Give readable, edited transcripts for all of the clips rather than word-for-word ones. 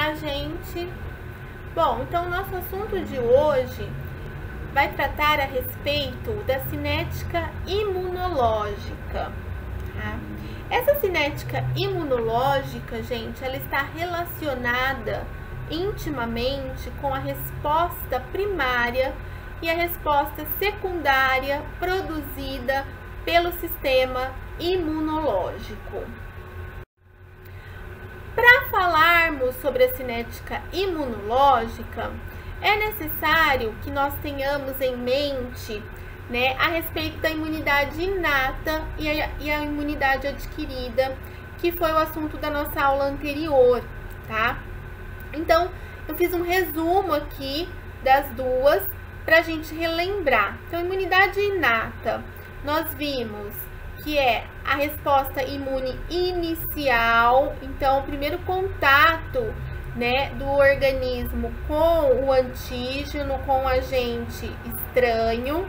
Olá, gente! Bom, então o nosso assunto de hoje vai tratar a respeito da cinética imunológica, tá? Essa cinética imunológica, gente, ela está relacionada intimamente com a resposta primária e a resposta secundária produzida pelo sistema imunológico. Para falarmos sobre a cinética imunológica, é necessário que nós tenhamos em mente, né, a respeito da imunidade inata e a imunidade adquirida, que foi o assunto da nossa aula anterior, tá? Então, eu fiz um resumo aqui das duas para a gente relembrar. Então, imunidade inata, nós vimos que é a resposta imune inicial, então o primeiro contato, né, do organismo com o antígeno, com o agente estranho.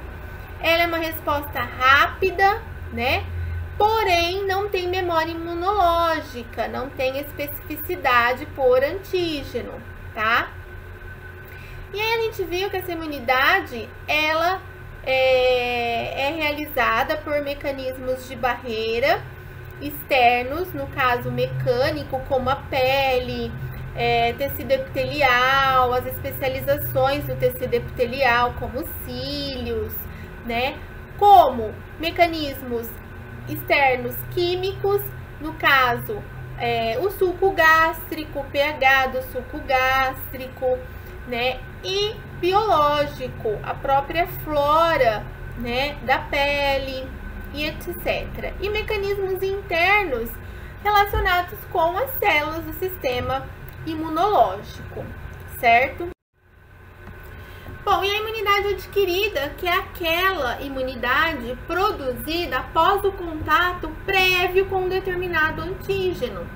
Ela é uma resposta rápida, né, porém não tem memória imunológica, não tem especificidade por antígeno, tá? E aí a gente viu que essa imunidade, ela é realizada por mecanismos de barreira externos, no caso mecânico, como a pele, tecido epitelial, as especializações do tecido epitelial, como os cílios, né? Como mecanismos externos químicos, no caso, o suco gástrico, o pH do suco gástrico, né? E biológico, a própria flora, né, da pele e etc. E mecanismos internos relacionados com as células do sistema imunológico, certo? Bom, e a imunidade adquirida, que é aquela imunidade produzida após o contato prévio com um determinado antígeno.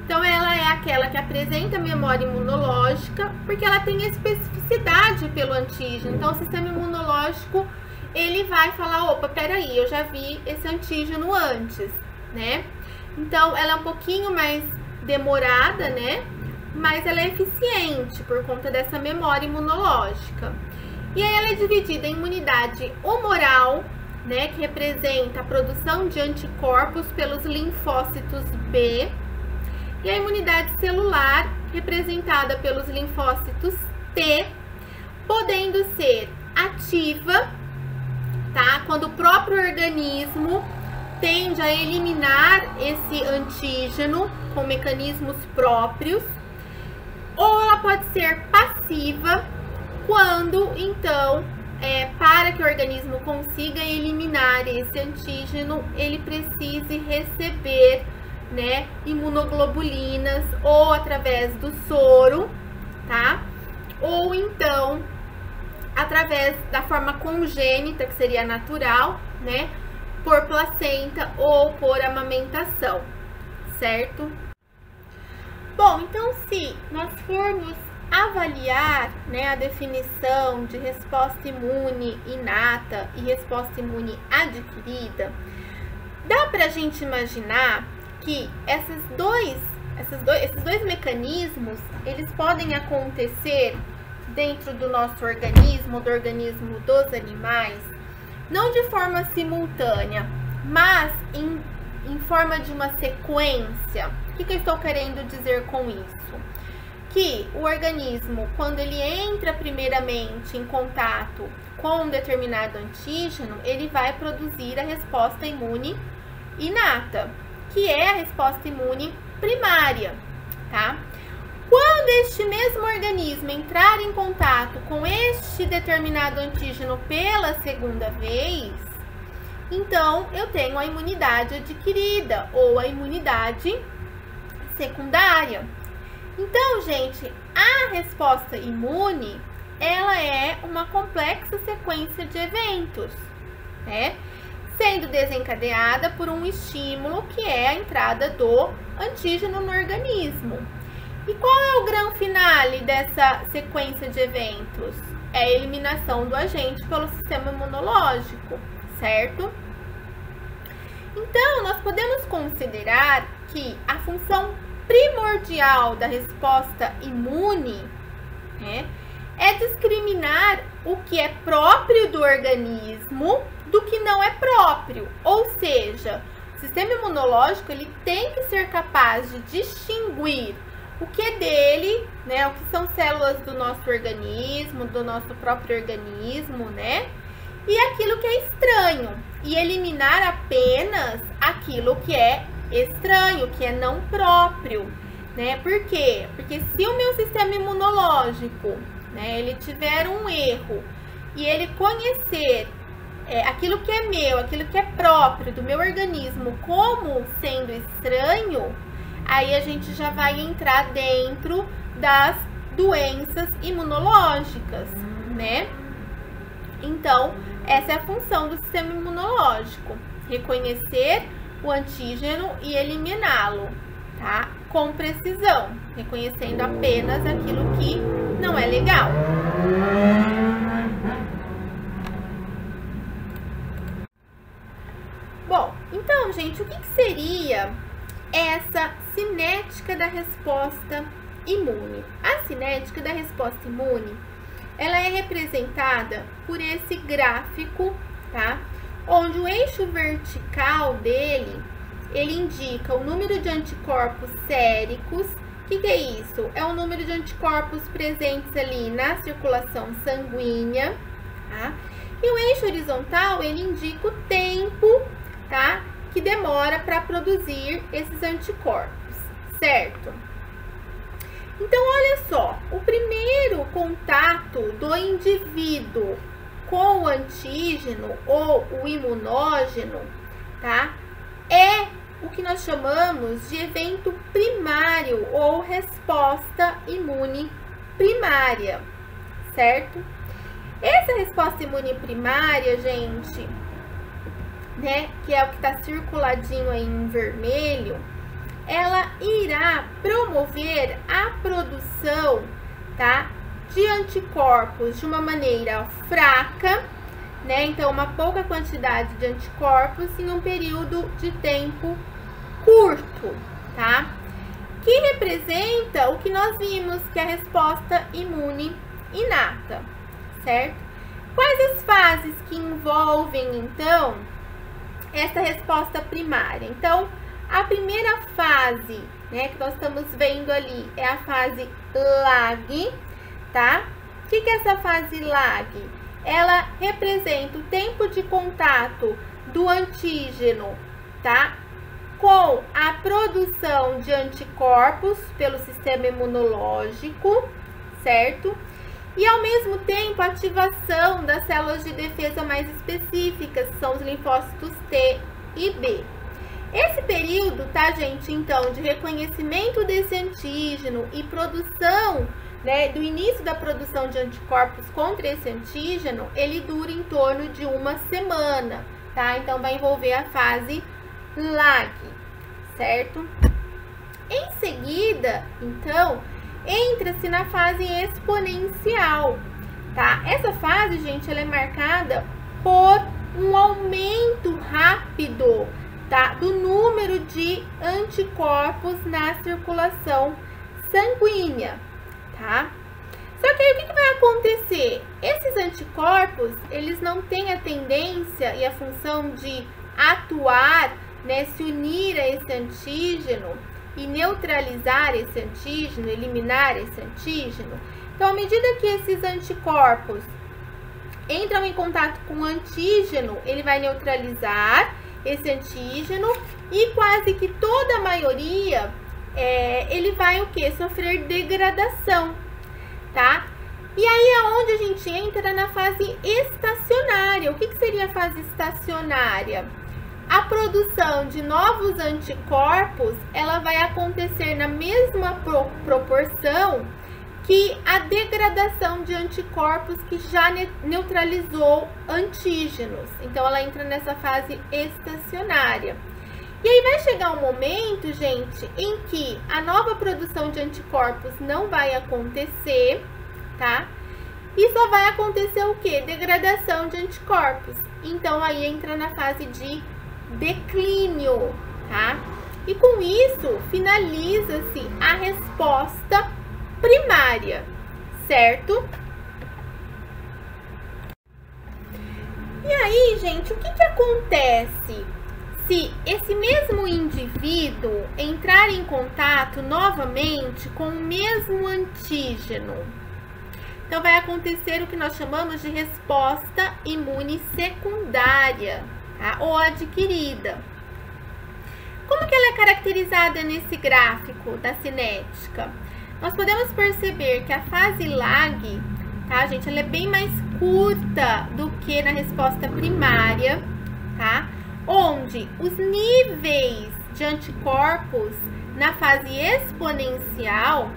Então, ela é aquela que apresenta memória imunológica, porque ela tem especificidade pelo antígeno. Então, o sistema imunológico, ele vai falar, opa, peraí, eu já vi esse antígeno antes, né? Então, ela é um pouquinho mais demorada, né? Mas ela é eficiente por conta dessa memória imunológica. E aí, ela é dividida em imunidade humoral, né? Que representa a produção de anticorpos pelos linfócitos B, e a imunidade celular, representada pelos linfócitos T, podendo ser ativa, tá? Quando o próprio organismo tende a eliminar esse antígeno com mecanismos próprios, ou ela pode ser passiva, quando, então, para que o organismo consiga eliminar esse antígeno, ele precise receber, né, imunoglobulinas, ou através do soro, tá? Ou então, através da forma congênita, que seria natural, né? Por placenta ou por amamentação, certo? Bom, então se nós formos avaliar, né, a definição de resposta imune inata e resposta imune adquirida, dá pra gente imaginar que esses dois mecanismos, eles podem acontecer dentro do nosso organismo, do organismo dos animais, não de forma simultânea, mas em forma de uma sequência. O que eu estou querendo dizer com isso? Que o organismo, quando ele entra primeiramente em contato com um determinado antígeno, ele vai produzir a resposta imune inata, que é a resposta imune primária, tá? Quando este mesmo organismo entrar em contato com este determinado antígeno pela segunda vez, então eu tenho a imunidade adquirida ou a imunidade secundária. Então, gente, a resposta imune, ela é uma complexa sequência de eventos, né? Sendo desencadeada por um estímulo que é a entrada do antígeno no organismo. E qual é o grande finale dessa sequência de eventos? É a eliminação do agente pelo sistema imunológico, certo? Então, nós podemos considerar que a função primordial da resposta imune, né, é discriminar o que é próprio do organismo do que não é próprio. Ou seja, o sistema imunológico ele tem que ser capaz de distinguir o que é dele, né, o que são células do nosso organismo, do nosso próprio organismo, né, e aquilo que é estranho, e eliminar apenas aquilo que é estranho, que é não próprio, né? Por quê? Porque se o meu sistema imunológico, né, ele tiver um erro e ele conhecer aquilo que é meu, aquilo que é próprio do meu organismo como sendo estranho, aí a gente já vai entrar dentro das doenças imunológicas, né? Então, essa é a função do sistema imunológico, reconhecer o antígeno e eliminá-lo, tá? Com precisão, reconhecendo apenas aquilo que não é legal. Bom, então, gente, o que seria essa cinética da resposta imune? A cinética da resposta imune, ela é representada por esse gráfico, tá? Onde o eixo vertical dele, ele indica o número de anticorpos séricos. O que é isso? É o número de anticorpos presentes ali na circulação sanguínea, tá? E o eixo horizontal, ele indica o tempo, tá, que demora para produzir esses anticorpos, certo? Então, olha só, o primeiro contato do indivíduo com o antígeno ou o imunógeno, tá, é o que nós chamamos de evento primário ou resposta imune primária, certo? Essa resposta imune primária, gente, né, que é o que está circuladinho aí em vermelho, ela irá promover a produção, tá, de anticorpos de uma maneira fraca, né, então uma pouca quantidade de anticorpos em um período de tempo curto, tá, que representa o que nós vimos que é a resposta imune inata, certo? Quais as fases que envolvem, então, essa resposta primária? Então, a primeira fase, né, que nós estamos vendo ali é a fase lag, tá? O que é essa fase lag? Ela representa o tempo de contato do antígeno, tá, com a produção de anticorpos pelo sistema imunológico, certo? E ao mesmo tempo a ativação das células de defesa mais específicas, que são os linfócitos T e B. Esse período, tá, gente, então, de reconhecimento desse antígeno e produção, né, do início da produção de anticorpos contra esse antígeno, ele dura em torno de uma semana, tá? Então, vai envolver a fase lag, certo? Em seguida, então, entra-se na fase exponencial, tá? Essa fase, gente, ela é marcada por um aumento rápido, tá, do número de anticorpos na circulação sanguínea, tá? Só que aí o que vai acontecer? Esses anticorpos, eles não têm a tendência e a função de atuar, né, se unir a esse antígeno e neutralizar esse antígeno, eliminar esse antígeno. Então, à medida que esses anticorpos entram em contato com o antígeno, ele vai neutralizar esse antígeno e quase que toda a maioria, ele vai o que? Sofrer degradação, tá? E aí é onde a gente entra na fase estacionária. O que seria a fase estacionária? A produção de novos anticorpos, ela vai acontecer na mesma proporção que a degradação de anticorpos que já neutralizou antígenos. Então, ela entra nessa fase estacionária. E aí vai chegar um momento, gente, em que a nova produção de anticorpos não vai acontecer, tá? E só vai acontecer o quê? Degradação de anticorpos. Então, aí entra na fase de declínio, tá? E com isso, finaliza-se a resposta primária, certo? E aí, gente, o que acontece se esse mesmo indivíduo entrar em contato novamente com o mesmo antígeno? Então, vai acontecer o que nós chamamos de resposta imune secundária, tá? Ou adquirida. Como que ela é caracterizada nesse gráfico da cinética? Nós podemos perceber que a fase lag, tá, gente, ela é bem mais curta do que na resposta primária, tá? Onde os níveis de anticorpos na fase exponencial,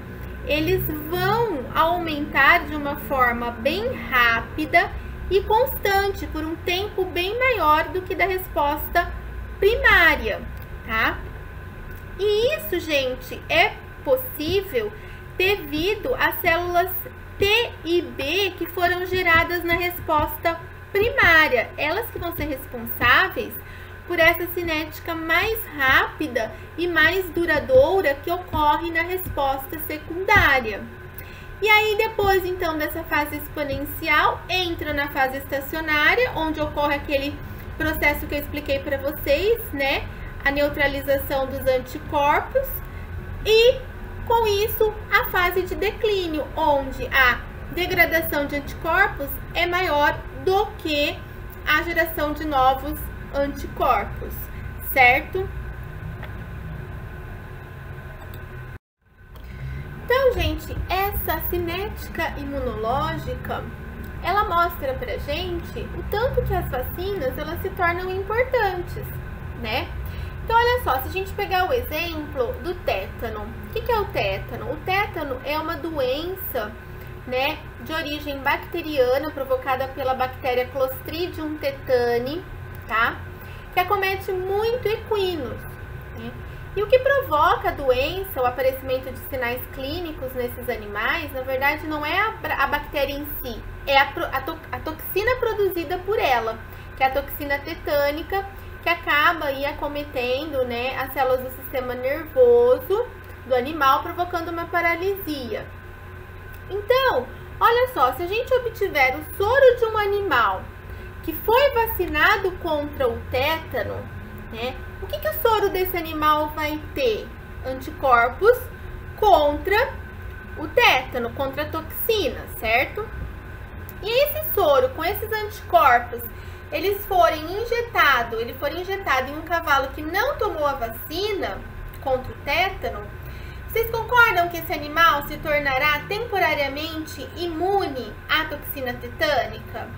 eles vão aumentar de uma forma bem rápida e constante, por um tempo bem maior do que da resposta primária, tá? E isso, gente, é possível devido às células T e B que foram geradas na resposta primária. Elas que vão ser responsáveis por essa cinética mais rápida e mais duradoura que ocorre na resposta secundária. E aí, depois, então, dessa fase exponencial, entra na fase estacionária, onde ocorre aquele processo que eu expliquei para vocês, né? A neutralização dos anticorpos e, com isso, a fase de declínio, onde a degradação de anticorpos é maior do que a geração de novos anticorpos, certo? Então, gente, essa cinética imunológica, ela mostra pra gente o tanto que as vacinas, elas se tornam importantes, né? Então, olha só, se a gente pegar o exemplo do tétano, o que é o tétano? O tétano é uma doença, né, de origem bacteriana, provocada pela bactéria Clostridium tetani, tá? Que acomete muito equinos, né? E o que provoca a doença, o aparecimento de sinais clínicos nesses animais, na verdade, não é a bactéria em si, é a toxina produzida por ela, que é a toxina tetânica, que acaba aí acometendo, né, as células do sistema nervoso do animal, provocando uma paralisia. Então, olha só, se a gente obtiver o soro de um animal que foi vacinado contra o tétano, né, o que o soro desse animal vai ter? Anticorpos contra o tétano, contra a toxina, certo? E esse soro, com esses anticorpos, ele for injetado em um cavalo que não tomou a vacina contra o tétano, vocês concordam que esse animal se tornará temporariamente imune à toxina tetânica?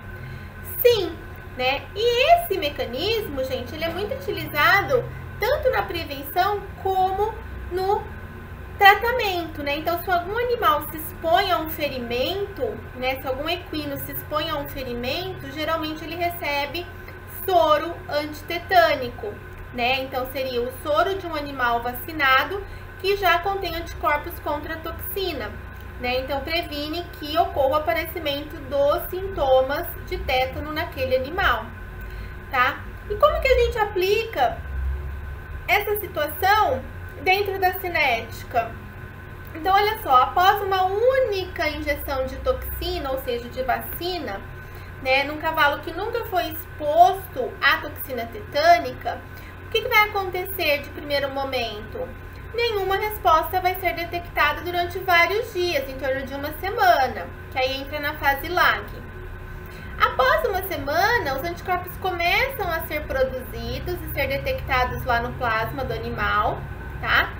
Sim, né? E esse mecanismo, gente, ele é muito utilizado tanto na prevenção como no tratamento, né? Então, se algum animal se expõe a um ferimento, né? Se algum equino se expõe a um ferimento, geralmente ele recebe soro antitetânico, né? Então, seria o soro de um animal vacinado que já contém anticorpos contra a toxina, né? Então, previne que ocorra o aparecimento dos sintomas de tétano naquele animal, tá? E como que a gente aplica essa situação dentro da cinética? Então, olha só, após uma única injeção de toxina, ou seja, de vacina, né, num cavalo que nunca foi exposto à toxina tetânica, o que vai acontecer de primeiro momento? Nenhuma resposta vai ser detectada durante vários dias, em torno de uma semana, que aí entra na fase lag. Após uma semana, os anticorpos começam a ser produzidos e ser detectados lá no plasma do animal, tá?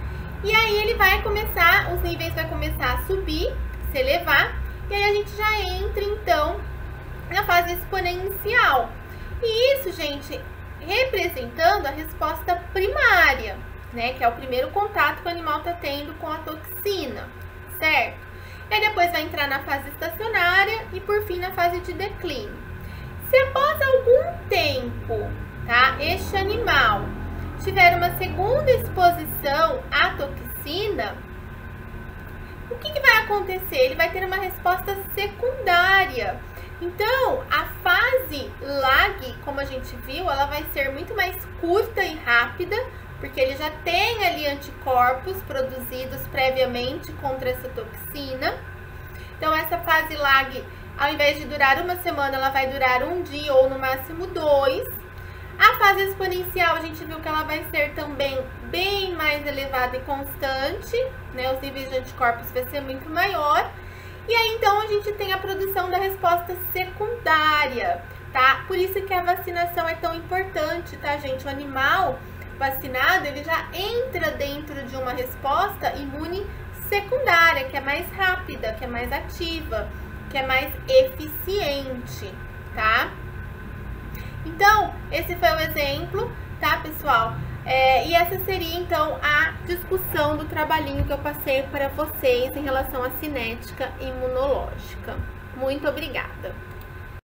E aí ele vai começar, os níveis vai começar a subir, se elevar, e aí a gente já entra, então, na fase exponencial. E isso, gente, representando a resposta primária, né, que é o primeiro contato que o animal está tendo com a toxina, certo? E aí depois vai entrar na fase estacionária e por fim na fase de declínio. Se após algum tempo, tá, este animal tiver uma segunda exposição à toxina, o que vai acontecer? Ele vai ter uma resposta secundária. Então, a fase lag, como a gente viu, ela vai ser muito mais curta e rápida, porque ele já tem ali anticorpos produzidos previamente contra essa toxina. Então, essa fase lag, ao invés de durar uma semana, ela vai durar um dia ou no máximo 2. A fase exponencial, a gente viu que ela vai ser também bem mais elevada e constante, né? Os níveis de anticorpos vai ser muito maior. E aí, então, a gente tem a produção da resposta secundária, tá? Por isso que a vacinação é tão importante, tá, gente? O animal vacinado, ele já entra dentro de uma resposta imune secundária, que é mais rápida, que é mais ativa, que é mais eficiente, tá? Então, esse foi o exemplo, tá, pessoal? E essa seria, então, a discussão do trabalhinho que eu passei para vocês em relação à cinética imunológica. Muito obrigada!